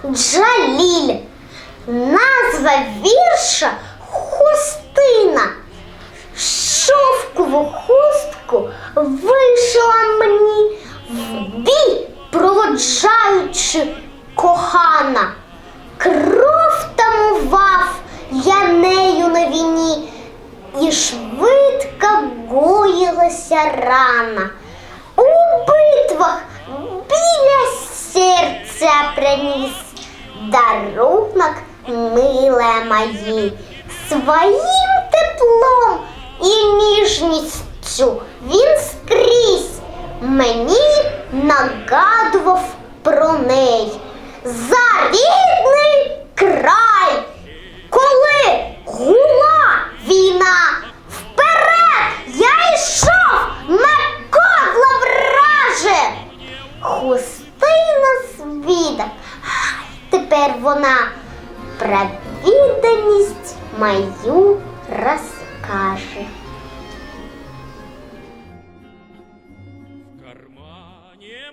Джаліль. Назва вірша хустина. Шовкову хустку вишила мені, в бій проводжаючи кохана. Кров тамував я нею на війні, і швидко гоїлася рана. У битвах біля серця приніс дарунок, миле мої. Своїм теплом і ніжністю він скрізь мені нагадував про неї. За рідний край, коли гула війна, вперед я йшов на кодло враже. Хустина свідок, тепер вона про відданість мою розкаже. В кармане